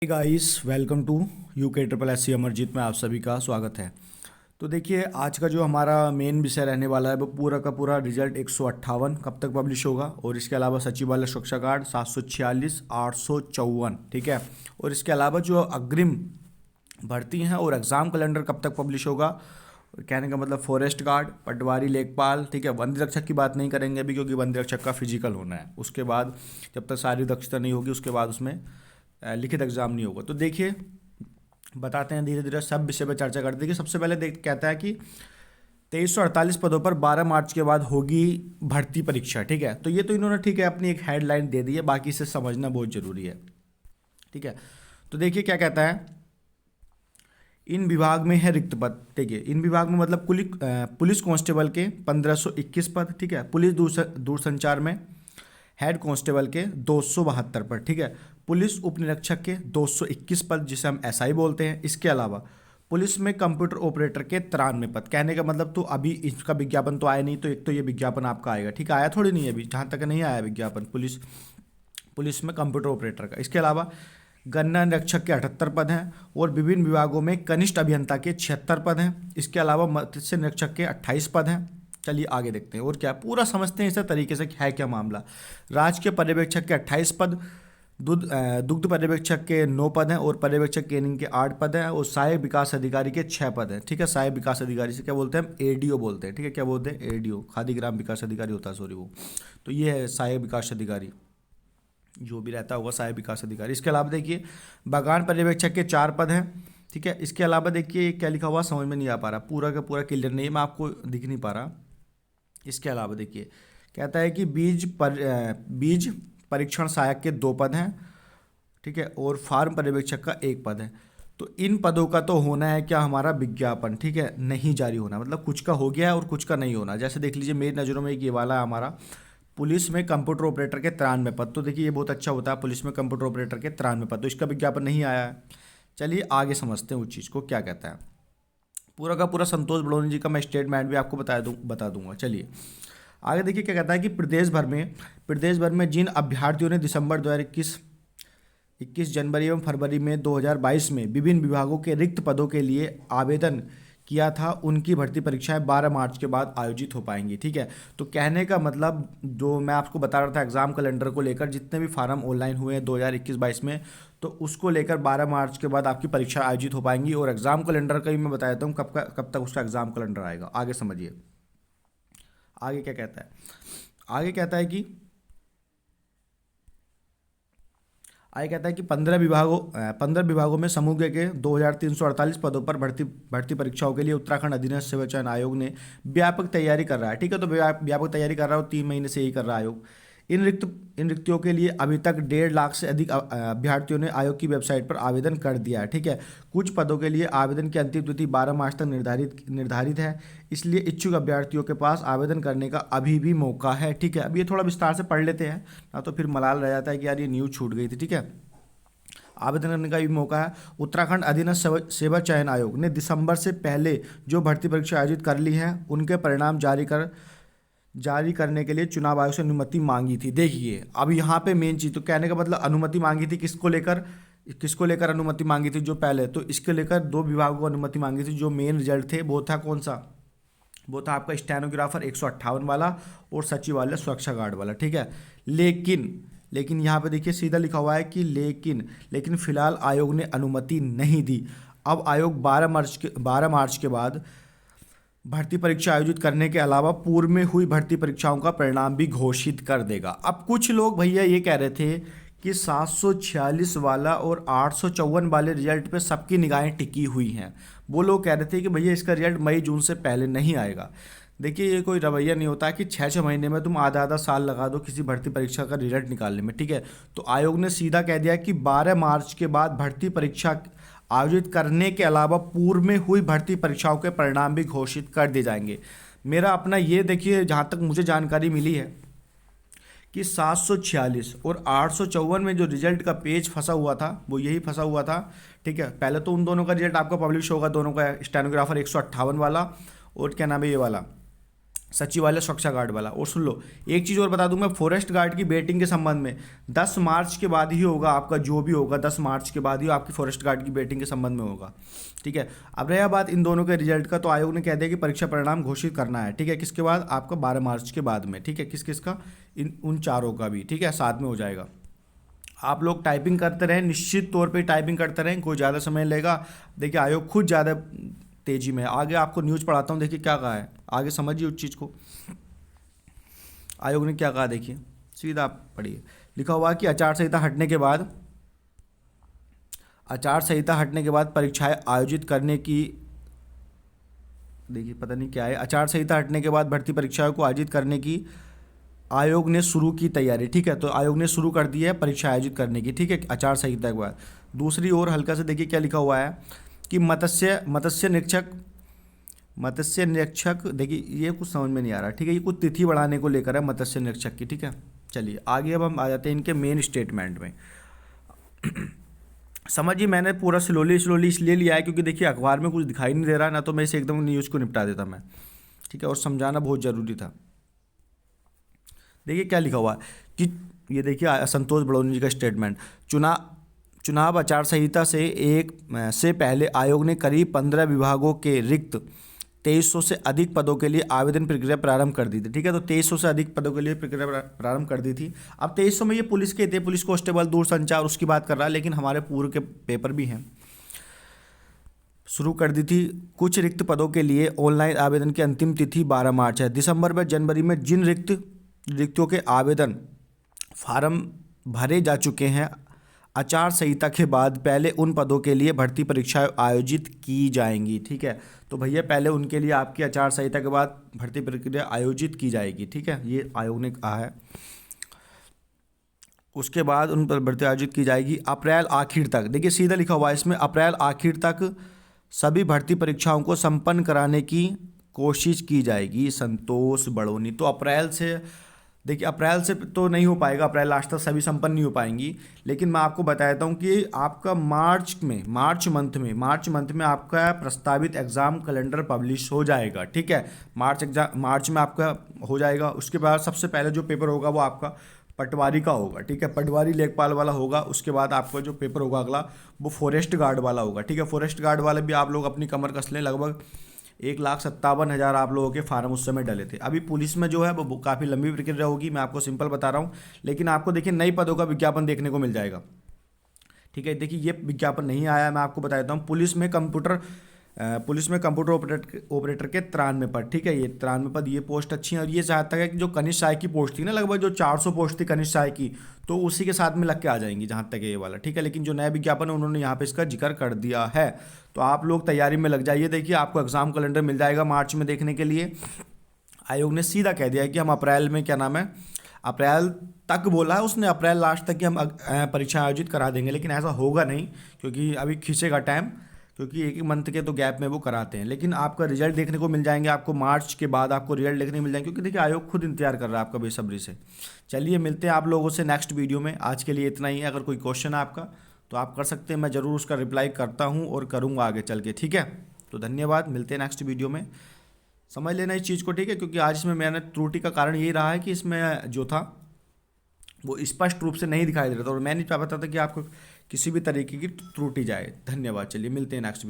Guys, welcome to UK triple S C Amarjeet में आप सभी का स्वागत है। तो देखिए, आज का जो हमारा मेन विषय रहने वाला है वो पूरा का पूरा रिजल्ट 158 कब तक पब्लिश होगा, और इसके अलावा सचिवालय सुरक्षा गार्ड 746 854, ठीक है। और इसके अलावा जो अग्रिम भर्ती हैं और एग्ज़ाम कैलेंडर कब तक पब्लिश होगा। कहने का मतलब फॉरेस्ट गार्ड, पटवारी, लेखपाल, ठीक है। वन रक्षक की बात नहीं करेंगे अभी, क्योंकि वन रक्षक का फिजिकल होना है। उसके बाद जब तक सारी दक्षता नहीं होगी उसके बाद उसमें लिखित एग्जाम नहीं होगा। तो देखिए, बताते हैं धीरे धीरे, सब विषय पर चर्चा करते हैं। कि सबसे पहले देख कहता है कि 2348 पदों पर 12 मार्च के बाद होगी भर्ती परीक्षा, ठीक है। तो ये तो इन्होंने, ठीक है, अपनी एक हेडलाइन दे दी है, बाकी इसे समझना बहुत जरूरी है, ठीक है। तो देखिए क्या कहता है, इन विभाग में है रिक्त पद, ठीक है। इन विभाग में मतलब पुलिस कांस्टेबल के 1521 पद, ठीक है। पुलिस दूरसंचार में हेड कांस्टेबल के 272 पद, ठीक है। पुलिस उप निरीक्षक के 221 पद, जिसे हम एसआई बोलते हैं। इसके अलावा पुलिस में कंप्यूटर ऑपरेटर के 93 पद। कहने का मतलब, तो अभी इसका विज्ञापन तो आया नहीं, तो एक तो ये विज्ञापन आपका आएगा, ठीक है। आया थोड़ी नहीं है अभी, जहाँ तक नहीं आया विज्ञापन पुलिस में कंप्यूटर ऑपरेटर का। इसके अलावा गन्ना निरीक्षक के 78 पद हैं, और विभिन्न विभागों में कनिष्ठ अभियंता के 76 पद हैं। इसके अलावा मत्स्य निरीक्षक के 28 पद हैं। चलिए आगे देखते हैं और क्या पूरा समझते हैं इस तरीके से है क्या मामला। राजकीय पर्यवेक्षक के 28 पद, दुग्ध पर्यवेक्षक के 9 पद हैं, और पर्यवेक्षक केनिंग के 8 पद हैं, और सहायक विकास अधिकारी के 6 पद हैं, ठीक है। सहायक विकास अधिकारी से क्या बोलते हैं हम, एडीओ बोलते हैं, ठीक है। क्या बोलते हैं, एडीओ, खादी ग्राम विकास अधिकारी होता है, सॉरी वो। तो ये है सहायक विकास अधिकारी, जो भी रहता होगा सहायक विकास अधिकारी। इसके अलावा देखिए, बागान पर्यवेक्षक के 4 पद हैं, ठीक है। इसके अलावा देखिए क्या लिखा हुआ समझ में नहीं आ पा रहा, पूरा का पूरा क्लियर नहीं है, मैं आपको दिख नहीं पा रहा। इसके अलावा देखिए कहता है कि बीज परीक्षण सहायक के 2 पद हैं, ठीक है। और फार्म पर्यवेक्षक का 1 पद है। तो इन पदों का तो होना है क्या, हमारा विज्ञापन, ठीक है, नहीं जारी होना। मतलब कुछ का हो गया है और कुछ का नहीं होना। जैसे देख लीजिए, मेरी नज़रों में एक ये वाला है हमारा, पुलिस में कंप्यूटर ऑपरेटर के 93 पद। तो देखिए ये बहुत अच्छा होता है, पुलिस में कंप्यूटर ऑपरेटर के 93 पद, तो इसका विज्ञापन नहीं आया है। चलिए आगे समझते हैं उस चीज़ को क्या कहता है। पूरा का पूरा संतोष बड़ोनी जी का मैं स्टेटमेंट भी आपको बता दूंगा। चलिए आगे देखिए क्या कहता है कि प्रदेश भर में जिन अभ्यर्थियों ने दिसंबर 2021, 21 जनवरी एवं फरवरी में 2022 में विभिन्न विभागों के रिक्त पदों के लिए आवेदन किया था, उनकी भर्ती परीक्षाएं 12 मार्च के बाद आयोजित हो पाएंगी, ठीक है। तो कहने का मतलब, जो मैं आपको बता रहा था एग्जाम कैलेंडर को लेकर, जितने भी फार्म ऑनलाइन हुए हैं 2021-22 में, तो उसको लेकर 12 मार्च के बाद आपकी परीक्षा आयोजित हो पाएंगी। और एग्जाम कैलेंडर का भी मैं बता देता हूँ कब तक उसका एग्जाम कैलेंडर आएगा। आगे समझिए आगे क्या कहता है। आगे कहता है कि 15 विभागों में समूह के 2348 पदों पर भर्ती परीक्षाओं के लिए उत्तराखंड अधीनस्थ सेवा चयन आयोग ने व्यापक तैयारी कर रहा है, ठीक है। तो व्यापक तैयारी कर रहा है, 3 महीने से यही कर रहा है आयोग। इन रिक्तियों के लिए अभी तक 1.5 लाख से अधिक अभ्यर्थियों ने आयोग की वेबसाइट पर आवेदन कर दिया है, ठीक है। कुछ पदों के लिए आवेदन की अंतिम तिथि 12 मार्च तक निर्धारित है, इसलिए इच्छुक अभ्यर्थियों के पास आवेदन करने का अभी भी मौका है, ठीक है। अब ये थोड़ा विस्तार से पढ़ लेते हैं ना, तो फिर मलाल रह जाता है कि यार ये न्यूज़ छूट गई थी, ठीक है। आवेदन करने का भी मौका है। उत्तराखंड अधीनस्थ सेवा चयन आयोग ने दिसंबर से पहले जो भर्ती परीक्षा आयोजित कर ली है, उनके परिणाम जारी करने के लिए चुनाव आयोग से अनुमति मांगी थी। देखिए अब यहाँ पे मेन चीज़, तो कहने का मतलब अनुमति मांगी थी किसको लेकर अनुमति मांगी थी, जो पहले, तो इसके लेकर 2 विभागों को अनुमति मांगी थी। जो मेन रिजल्ट थे वो था कौन सा, वो था आपका स्टेनोग्राफर 158 वाला और सचिवालय सुरक्षा गार्ड वाला, ठीक है। लेकिन यहाँ पे देखिए सीधा लिखा हुआ है कि लेकिन फिलहाल आयोग ने अनुमति नहीं दी। अब आयोग 12 मार्च के बाद भर्ती परीक्षा आयोजित करने के अलावा पूर्व में हुई भर्ती परीक्षाओं का परिणाम भी घोषित कर देगा। अब कुछ लोग भैया ये कह रहे थे कि 746 वाला और 854 वाले रिजल्ट पे सबकी निगाहें टिकी हुई हैं। वो लोग कह रहे थे कि भैया इसका रिजल्ट मई जून से पहले नहीं आएगा। देखिए ये कोई रवैया नहीं होता कि 6-6 महीने में तुम आधा साल लगा दो किसी भर्ती परीक्षा का रिजल्ट निकालने में, ठीक है। तो आयोग ने सीधा कह दिया कि 12 मार्च के बाद भर्ती परीक्षा आयोजित करने के अलावा पूर्व में हुई भर्ती परीक्षाओं के परिणाम भी घोषित कर दिए जाएंगे। मेरा अपना ये देखिए, जहाँ तक मुझे जानकारी मिली है कि 746 और 854 में जो रिजल्ट का पेज फंसा हुआ था वो यही फंसा हुआ था, ठीक है। पहले तो उन दोनों का रिजल्ट आपका पब्लिश होगा, दोनों का, स्टेनोग्राफर 158 वाला और क्या नाम है ये वाला सचिवालय सुरक्षा गार्ड वाला। और सुन लो, एक चीज़ और बता दूं मैं फॉरेस्ट गार्ड की वेटिंग के संबंध में, 10 मार्च के बाद ही होगा आपका, जो भी होगा 10 मार्च के बाद ही आपकी फॉरेस्ट गार्ड की वेटिंग के संबंध में होगा। ठीक है, अब रहा बात इन दोनों के रिजल्ट का, तो आयोग ने कह दिया कि परीक्षा परिणाम घोषित करना है। ठीक है, किसके बाद? आपका 12 मार्च के बाद में। ठीक है, किस किस का? उन चारों का भी। ठीक है, साथ में हो जाएगा। आप लोग टाइपिंग करते रहें, निश्चित तौर पे टाइपिंग करते रहें, कोई ज़्यादा समय लेगा। देखिए आयोग खुद ज़्यादा तेजी में है। आगे आपको न्यूज़ पढ़ाता हूँ, देखिए क्या कहा है, आगे समझिए उस चीज़ को। आयोग ने क्या कहा देखिए, सीधा आप पढ़िए। लिखा हुआ है कि आचार संहिता हटने के बाद परीक्षाएं आयोजित करने की, देखिए पता नहीं क्या है, आचार संहिता हटने के बाद भर्ती परीक्षाओं को आयोजित करने की आयोग ने शुरू की तैयारी। ठीक है, तो आयोग ने शुरू कर दी है परीक्षा आयोजित करने की। ठीक है, आचार संहिता के बाद। दूसरी ओर हल्का से देखिए क्या लिखा हुआ है कि मत्स्य निरीक्षक, देखिए ये कुछ समझ में नहीं आ रहा। ठीक है, ये कुछ तिथि बढ़ाने को लेकर है मत्स्य निरीक्षक की। ठीक है, चलिए आगे अब हम आ जाते हैं इनके मेन स्टेटमेंट में। समझिए, मैंने पूरा स्लोली इसलिए लिया है क्योंकि देखिए अखबार में कुछ दिखाई नहीं दे रहा ना, तो मैं इसे एकदम न्यूज़ को निपटा देता मैं। ठीक है, और समझाना बहुत ज़रूरी था। देखिए क्या लिखा हुआ है कि ये देखिए संतोष बड़ौनी जी का स्टेटमेंट, चुनाव आचार संहिता से पहले आयोग ने करीब 15 विभागों के रिक्त 2300 से अधिक पदों के लिए आवेदन प्रक्रिया प्रारंभ कर दी थी। ठीक है, तो 2300 से अधिक पदों के लिए प्रक्रिया प्रारंभ कर दी थी। अब 2300 में ये पुलिस के थे, पुलिस कांस्टेबल, दूरसंचार, उसकी बात कर रहा है, लेकिन हमारे पूर्व के पेपर भी हैं। शुरू कर दी थी। कुछ रिक्त पदों के लिए ऑनलाइन आवेदन की अंतिम तिथि 12 मार्च है। दिसंबर व जनवरी में जिन रिक्तियों के आवेदन फार्म भरे जा चुके हैं, आचार संहिता के बाद पहले उन पदों के लिए भर्ती परीक्षाएं आयोजित की जाएंगी। ठीक है, तो भैया पहले उनके लिए आपकी आचार संहिता के बाद भर्ती प्रक्रिया आयोजित की जाएगी। ठीक है, ये आयोग ने कहा है। उसके बाद उन पर भर्ती आयोजित की जाएगी अप्रैल आखिर तक। देखिए सीधा लिखा हुआ है इसमें, अप्रैल आखिर तक सभी भर्ती परीक्षाओं को संपन्न कराने की कोशिश की जाएगी। संतोष बड़ौनी। तो अप्रैल से, देखिए अप्रैल से तो नहीं हो पाएगा, अप्रैल लास्ट तक सभी संपन्न नहीं हो पाएंगी, लेकिन मैं आपको बता देता हूँ कि आपका मार्च मंथ में आपका प्रस्तावित एग्ज़ाम कैलेंडर पब्लिश हो जाएगा। ठीक है, मार्च में आपका हो जाएगा। उसके बाद सबसे पहले जो पेपर होगा वो आपका पटवारी का होगा। ठीक है, पटवारी लेखपाल वाला होगा। उसके बाद आपका जो पेपर होगा अगला वो फॉरेस्ट गार्ड वाला होगा। ठीक है, फॉरेस्ट गार्ड वाले भी आप लोग अपनी कमर कस लें, लगभग 1,57,000 आप लोगों के फार्म उस समय डले थे। अभी पुलिस में जो है वो काफ़ी लंबी प्रक्रिया होगी, मैं आपको सिंपल बता रहा हूँ, लेकिन आपको देखिए नए पदों का विज्ञापन देखने को मिल जाएगा। ठीक है, देखिए ये विज्ञापन नहीं आया, मैं आपको बता देता हूँ। पुलिस में कंप्यूटर ऑपरेटर के 93 पद। ठीक है, ये 93 पद, ये पोस्ट अच्छी है। और ये चाहता है कि जो कनिष्ठ सहायक की पोस्ट थी ना, लगभग जो 400 पोस्ट थी कनिष्ठ सहायक की, तो उसी के साथ में लग के आ जाएंगी जहाँ तक ये वाला। ठीक है, लेकिन जो नया विज्ञापन है उन्होंने यहाँ पे इसका जिक्र कर दिया है, तो आप लोग तैयारी में लग जाइए। देखिए आपको एग्जाम कैलेंडर मिल जाएगा मार्च में देखने के लिए। आयोग ने सीधा कह दिया है कि हम अप्रैल में, क्या नाम है, अप्रैल तक बोला है उसने, अप्रैल लास्ट तक कि हम परीक्षा आयोजित करा देंगे, लेकिन ऐसा होगा नहीं क्योंकि अभी खींचेगा टाइम, क्योंकि एक मंथ के तो गैप में वो कराते हैं। लेकिन आपका रिजल्ट देखने को मिल जाएंगे, आपको मार्च के बाद आपको रिजल्ट देखने को मिल जाएंगे, क्योंकि देखिए आयोग खुद इंतजार कर रहा है आपका बेसब्री से। चलिए मिलते हैं आप लोगों से नेक्स्ट वीडियो में। आज के लिए इतना ही है। अगर कोई क्वेश्चन है आपका तो आप कर सकते हैं, मैं ज़रूर उसका रिप्लाई करता हूँ और करूँगा आगे चल के। ठीक है, तो धन्यवाद, मिलते हैं नेक्स्ट वीडियो में। समझ लेना इस चीज़ को। ठीक है, क्योंकि आज इसमें मैंने त्रुटि का कारण यही रहा है कि इसमें जो था वो स्पष्ट रूप से नहीं दिखाई दे रहा था, और मैं नहीं चाहता था कि आपको किसी भी तरीके की त्रुटि जाए। धन्यवाद, चलिए मिलते हैं नेक्स्ट वीडियो।